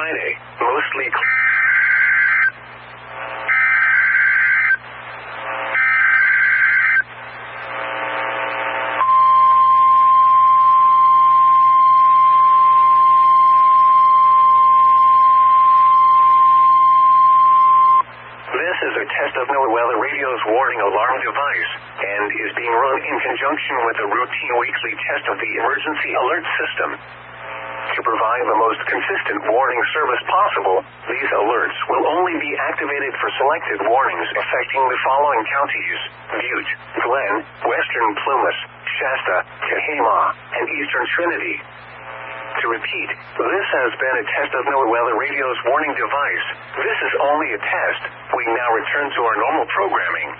Friday, mostly This is a test of NOAA Weather Radio's warning alarm device, and is being run in conjunction with a routine weekly test of the emergency alert system. To provide the most consistent warning service possible, these alerts will only be activated for selected warnings affecting the following counties: Butte, Glenn, Western Plumas, Shasta, Tehama, and Eastern Trinity. To repeat, this has been a test of NOAA Weather Radio's warning device. This is only a test. We now return to our normal programming.